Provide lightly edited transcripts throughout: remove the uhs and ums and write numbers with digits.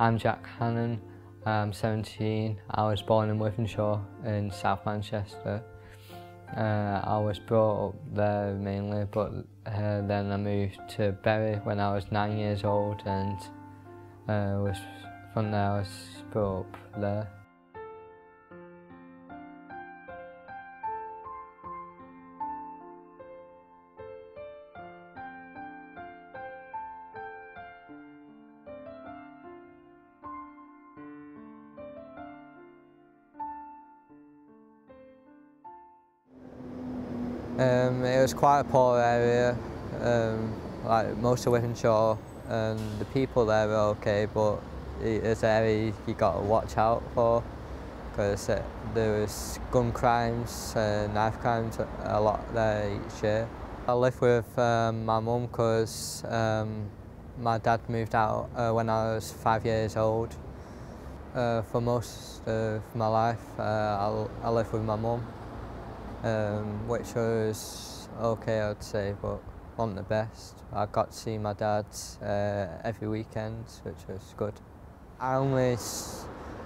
I'm Jack Hannon, I'm 17. I was born in Wythenshawe in South Manchester. I was brought up there mainly, but then I moved to Bury when I was 9 years old, and from there I was brought up there. It was quite a poor area, like most of Wythenshawe, and the people there were okay, but it's an area you got to watch out for, because there was gun crimes, knife crimes a lot there each year. I live with my mum because my dad moved out when I was 5 years old. For most of my life I lived with my mum. Which was okay, I'd say, but wasn't the best. I got to see my dad every weekend, which was good. I only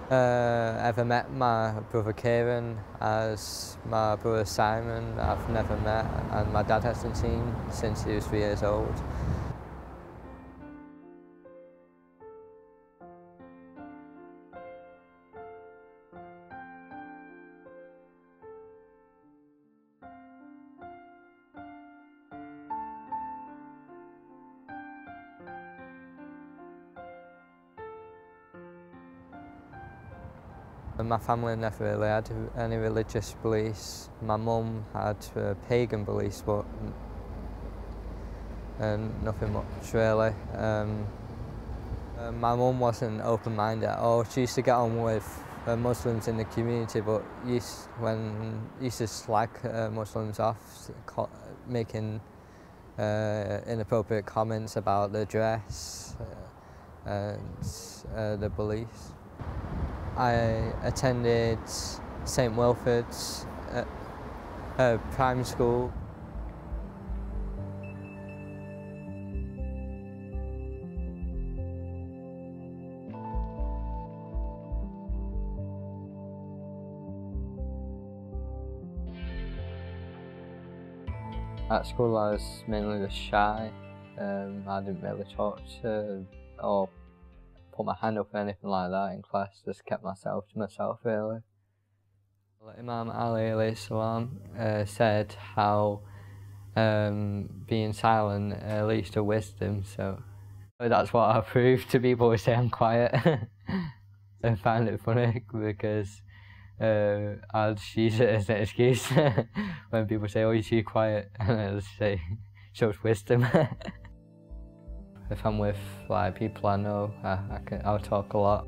ever met my brother Kieran as my brother Simon. I've never met, and my dad hasn't seen since he was 3 years old. My family never really had any religious beliefs. My mum had pagan beliefs, but nothing much really. My mum wasn't open-minded at all. She used to get on with Muslims in the community, but used to slag Muslims off, making inappropriate comments about their dress and their beliefs. I attended St Wilfrid's primary school. At school I was mainly just shy. I didn't really talk to or put my hand up or anything like that in class, just kept myself to myself really. Imam Ali alayhi salam said how being silent leads to wisdom, so that's what I prove to people who say I'm quiet. I find it funny because I'll just use it as an excuse when people say, oh, you're too quiet, and I'll just say, shows wisdom. If I'm with like people I know, I'll talk a lot.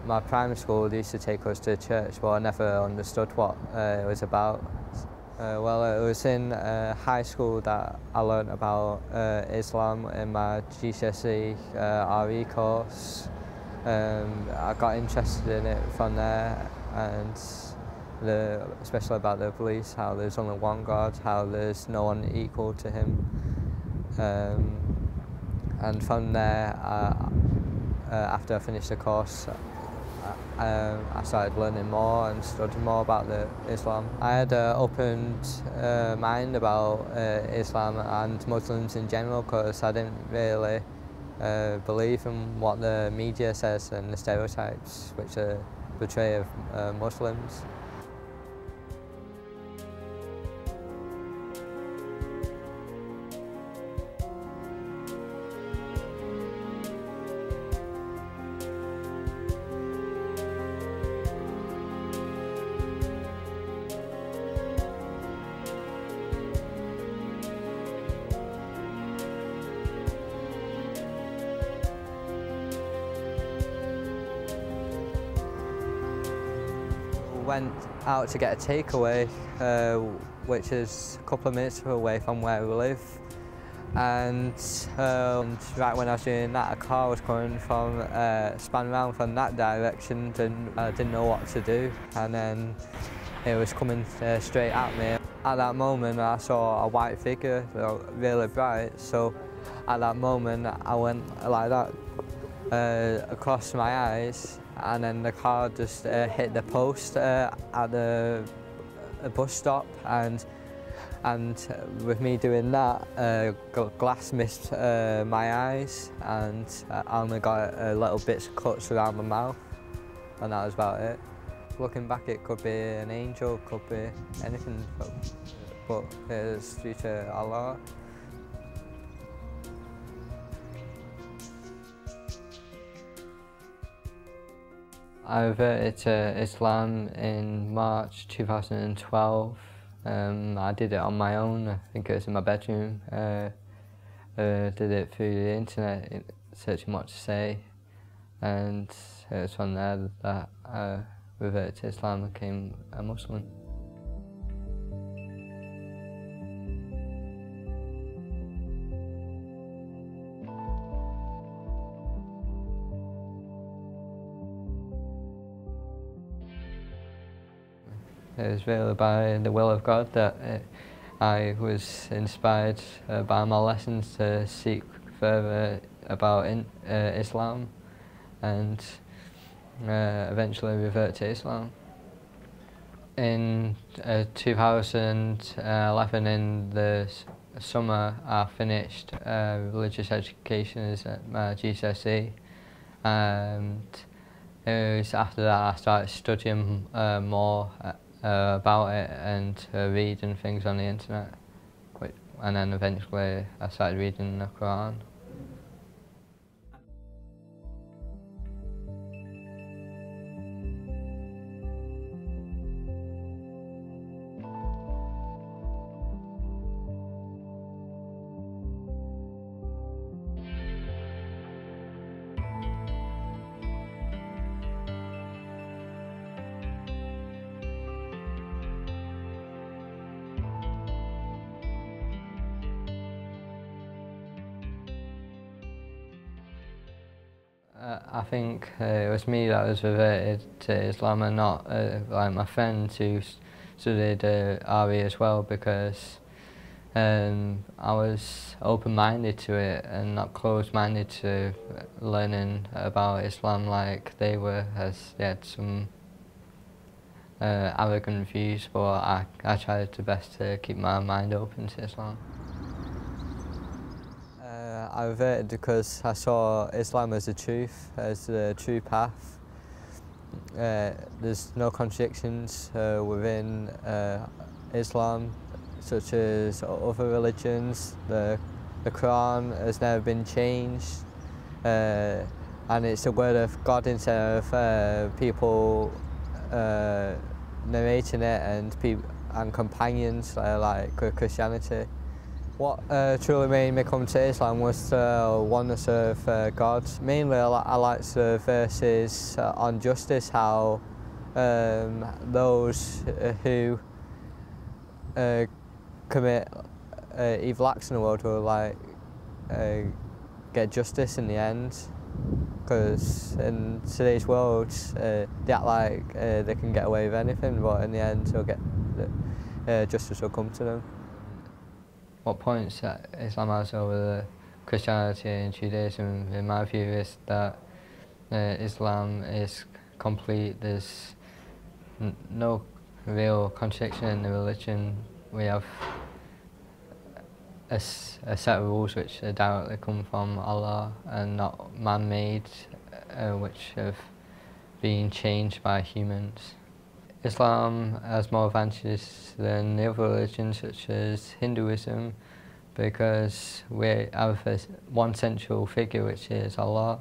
My primary school used to take us to church, but I never understood what it was about. Well, it was in high school that I learnt about Islam in my GCSE RE course. I got interested in it from there, and especially about the beliefs, how there's only one God, how there's no one equal to him. And from there, after I finished the course, I started learning more and studying more about Islam. I had an opened mind about Islam and Muslims in general, because I didn't really believe in what the media says and the stereotypes which portray of Muslims. Went out to get a takeaway. which is a couple of minutes away from where we live. And right when I was doing that, a car was coming from, span round from that direction, and I didn't know what to do. And then it was coming straight at me. At that moment, I saw a white figure, really bright. So at that moment, I went like that across my eyes, and then the car just hit the post at the bus stop, and with me doing that, glass missed my eyes, and I only got little bits of cuts around my mouth, and that was about it. Looking back, it could be an angel, could be anything, but it's due to Allah. I reverted to Islam in March 2012. I did it on my own. I think it was in my bedroom. Did it through the internet, searching what to say, and it was from there that I reverted to Islam and became a Muslim. It was really by the will of God that I was inspired by my lessons to seek further about Islam, and eventually revert to Islam. In 2011, in the summer, I finished religious education at my GCSE, and it was after that I started studying more about it and reading things on the internet, and then eventually I started reading the Quran. I think it was me that was reverted to Islam, and not like my friend who studied RE as well, because I was open-minded to it and not closed-minded to learning about Islam like they were, as they had some arrogant views, but I tried the best to keep my mind open to Islam. I reverted because I saw Islam as the truth, as the true path. There's no contradictions within Islam, such as other religions. The Quran has never been changed, and it's the word of God instead of people narrating it and companions like Christianity. What truly made me come to Islam was the oneness of God. Mainly I liked the verses on justice, how those who commit evil acts in the world will get justice in the end. Because in today's world, they act like they can get away with anything, but in the end, justice will come to them. What points that Islam has over Christianity and Judaism, in my view, is that Islam is complete. There's no real contradiction in the religion. We have a set of rules which directly come from Allah and not man-made, which have been changed by humans. Islam has more advantages than the other religions, such as Hinduism, because we have one central figure, which is Allah.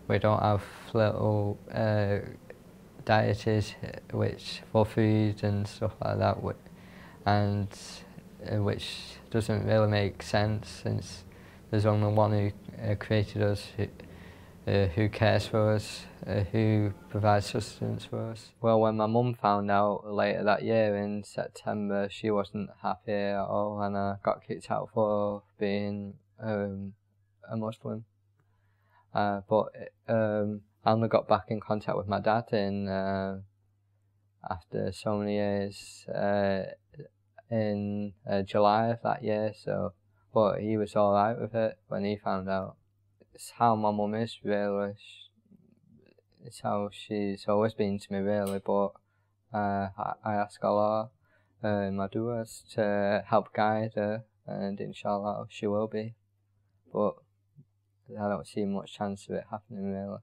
We don't have little deities which for food and stuff like that, and which doesn't really make sense, since there's only one who created us, who cares for us, who provides sustenance for us. Well, when my mum found out later that year in September, she wasn't happy at all, and I got kicked out for being a Muslim. But I only got back in contact with my dad after so many years in July of that year. So, but he was all right with it when he found out. It's how my mum is, really. It's how she's always been to me, really. But I ask Allah, my duas, to help guide her, and inshallah she will be. But I don't see much chance of it happening, really.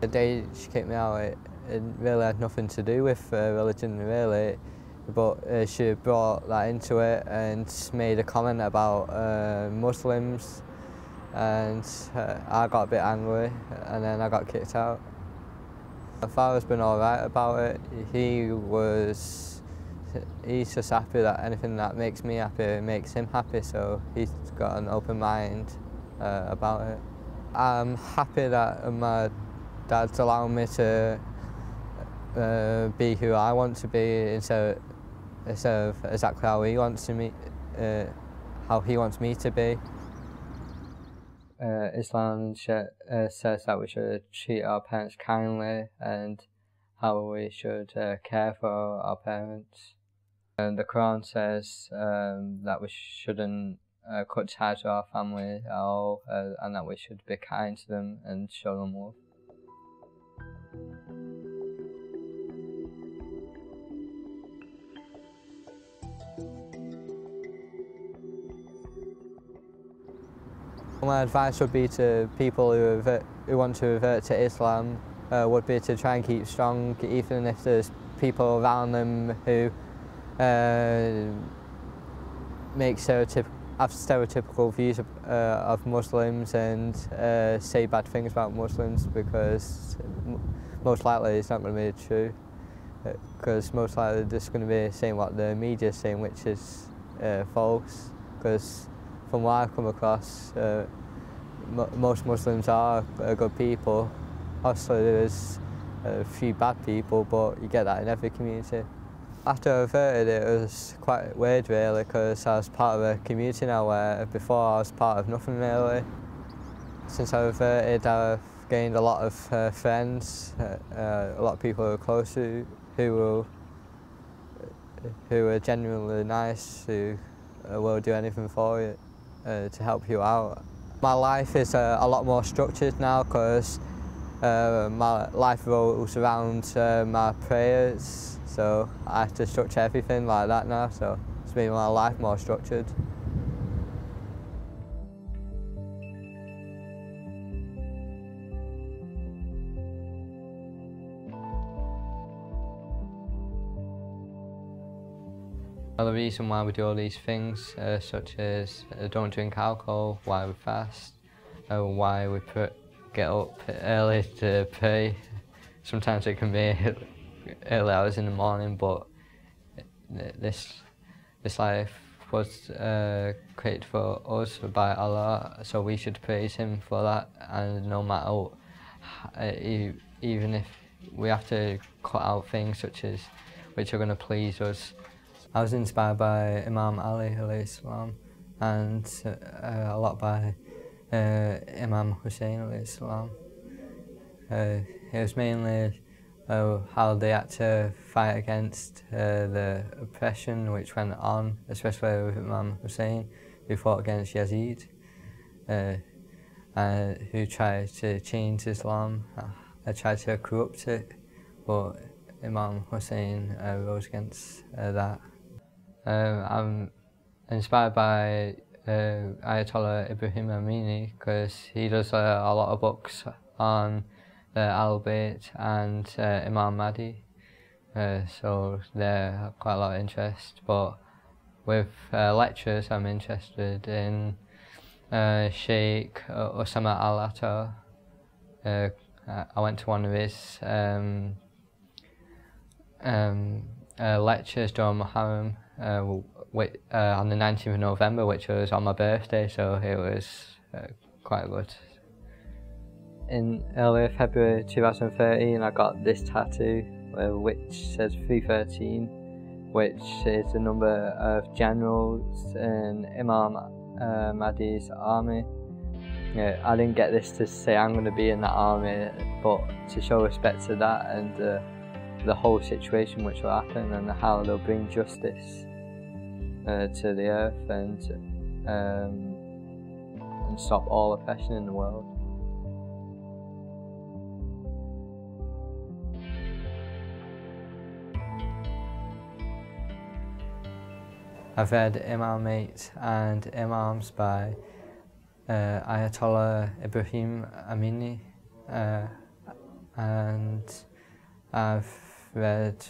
The day she kicked me out, it really had nothing to do with religion, really, but she brought that into it and made a comment about Muslims, and I got a bit angry, and then I got kicked out. My father's been all right about it. He's just happy that anything that makes me happy makes him happy, so he's got an open mind about it. I'm happy that my dad's allowing me to be who I want to be instead of exactly how he wants me to be. Islam says that we should treat our parents kindly and how we should care for our parents. And the Quran says that we shouldn't cut ties with our family at all, and that we should be kind to them and show them love. My advice would be to people who want to revert to Islam would be to try and keep strong, even if there's people around them who have stereotypical views of Muslims and say bad things about Muslims, because most likely it's not going to be true, because most likely they're just going to be saying what the media is saying, which is false. Because from what I've come across, most Muslims are good people. Obviously there's a few bad people, but you get that in every community. After I reverted, it was quite weird, really, because I was part of a community now where before I was part of nothing, really. Since I reverted, I've gained a lot of friends, a lot of people who are close to, who are genuinely nice, who will do anything for you to help you out. My life is a lot more structured now, because my life revolves around my prayers, so I have to structure everything like that now, so it's made my life more structured. The reason why we do all these things, such as don't drink alcohol, why we fast, why we get up early to pray. Sometimes it can be early hours in the morning, but this life was created for us by Allah, so we should praise Him for that. And no matter, even if we have to cut out things which are going to please us. I was inspired by Imam Ali alayhi salam, and a lot by Imam Hussein alayhi salam. It was mainly how they had to fight against the oppression which went on, especially with Imam Hussein, who fought against Yazid, who tried to change Islam, tried to corrupt it, but Imam Hussein rose against that. I'm inspired by Ayatollah Ibrahim Amini, because he does a lot of books on the Al-Bayt and Imam Mahdi. so there have quite a lot of interest. But with lectures, I'm interested in Sheikh Osama Al-Atta. I went to one of his lectures during Muharram on the 19th of November, which was on my birthday, so it was quite good. In early February 2013, I got this tattoo which says 313, which is the number of generals in Imam Mahdi's army. I didn't get this to say I'm going to be in that army, but to show respect to that and the whole situation which will happen and how they'll bring justice to the earth and stop all oppression in the world. I've read Imamate and Imams by Ayatollah Ibrahim Amini, and I've read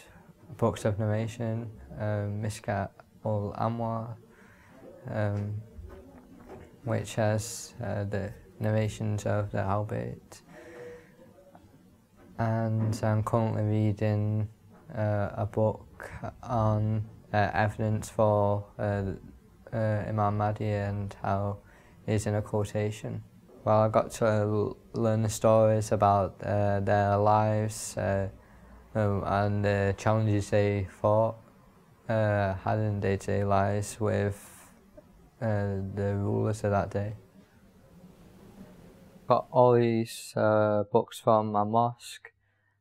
books of narration, Mishkat ul-Anwar, which has the narrations of the Albert, and I'm currently reading a book on evidence for Imam Mahdi and how he's in a quotation. Well, I got to learn the stories about their lives and the challenges they had in day-to-day lives with the rulers of that day. Got all these books from my mosque.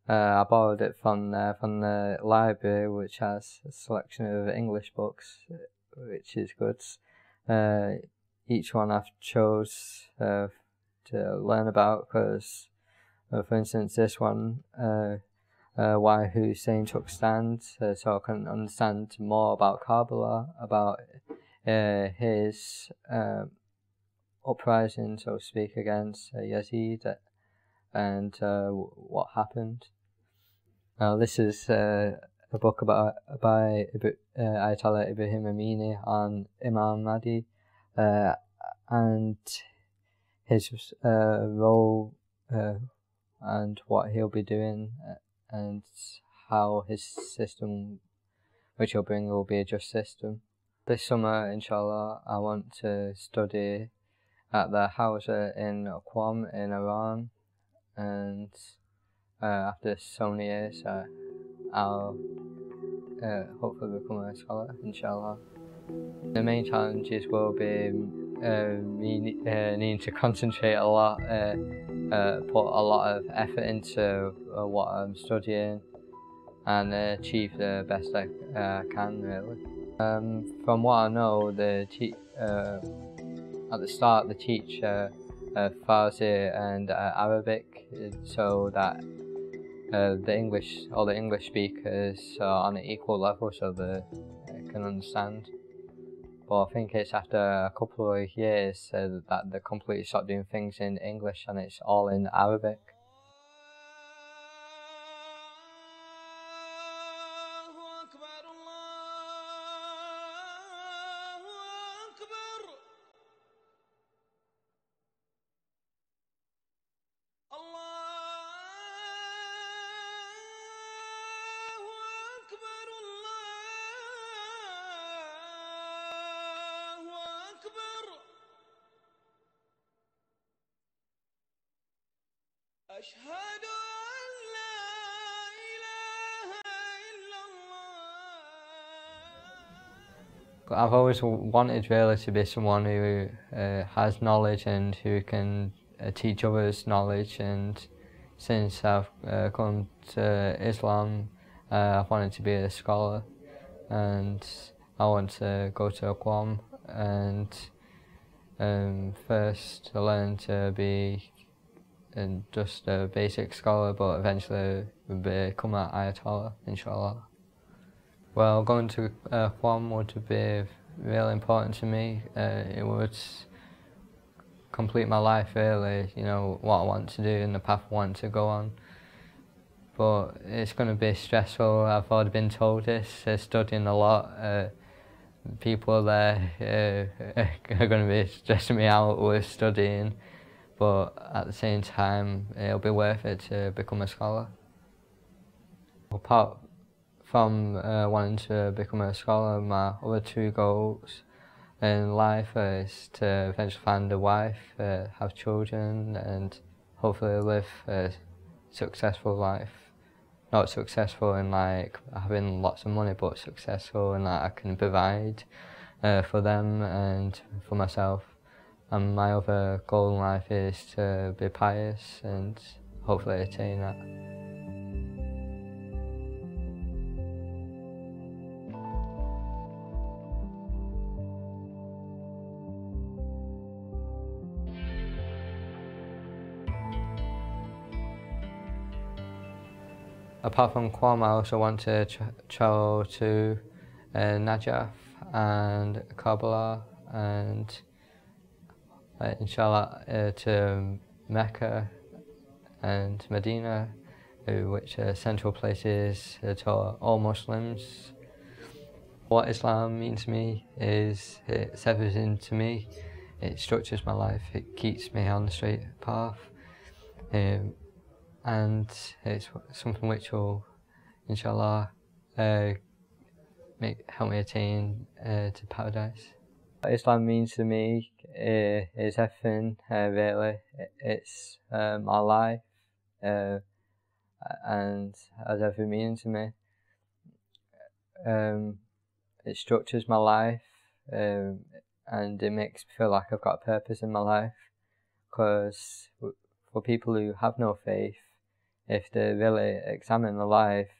I borrowed it from the library, which has a selection of English books, which is good. Each one I've chose to learn about, because, for instance, this one, why Hussein took stand, so I can understand more about Karbala, about his uprising, so to speak, against Yazid, and what happened. This is a book by Ayatollah Ibrahim Amini on Imam Mahdi and his role and what he'll be doing and how his system which he'll bring will be a just system. This summer, inshallah, I want to study at the Hawza in Qom in Iran, and after so many years I'll hopefully become a scholar, inshallah. The main challenges will be me needing to concentrate a lot, put a lot of effort into what I'm studying and achieve the best I can, really. From what I know, at the start they teach Farsi and Arabic, so that all the English speakers are on an equal level, so they can understand. But I think it's after a couple of years that they completely stop doing things in English and it's all in Arabic. أشهد أن لا إله إلا الله. I've always wanted really to be someone who has knowledge and who can teach others knowledge, and since I've come to Islam, I've wanted to be a scholar, and I want to go to Qom and first learn to be just a basic scholar, but eventually become an Ayatollah, inshallah. Well, going to Qom would be really important to me. It would complete my life, really, you know, what I want to do and the path I want to go on. but it's going to be stressful. I've already been told this, studying a lot. People there are going to be stressing me out with studying, but at the same time it'll be worth it to become a scholar. Apart from wanting to become a scholar, my other two goals in life is to eventually find a wife, have children, and hopefully live a successful life. Not successful in like having lots of money, but successful in that I can provide for them and for myself. And my other goal in life is to be pious and hopefully attain that. Apart from Qom, I also want to travel to Najaf and Karbala and inshallah to Mecca and Medina, which are central places to all Muslims. What Islam means to me is it's everything to me. It structures my life, it keeps me on the straight path. And it's something which will, inshallah, help me attain to paradise. What Islam means to me is everything, really. It's my life, and has every meaning to me. It structures my life, and it makes me feel like I've got a purpose in my life, because for people who have no faith, if they really examine their life,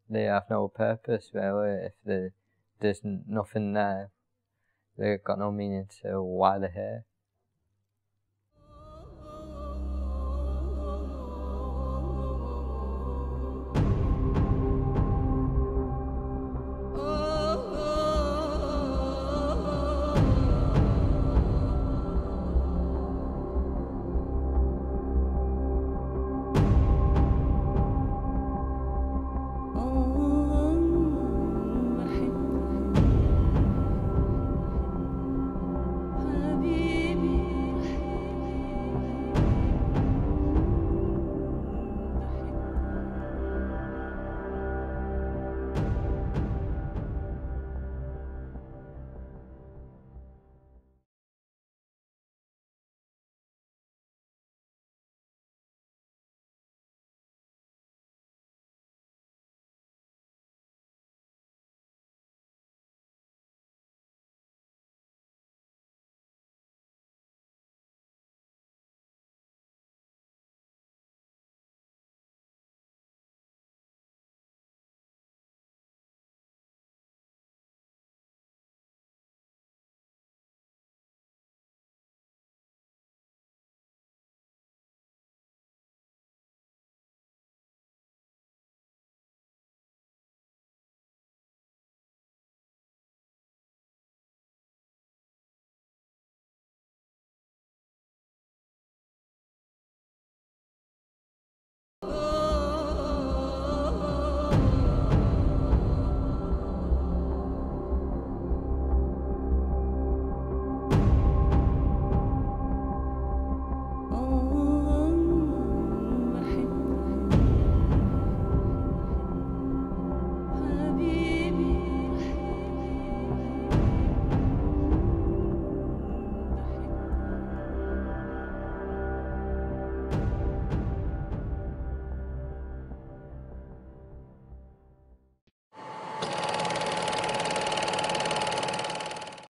they have no purpose really. If there's nothing there, they've got no meaning to why they're here.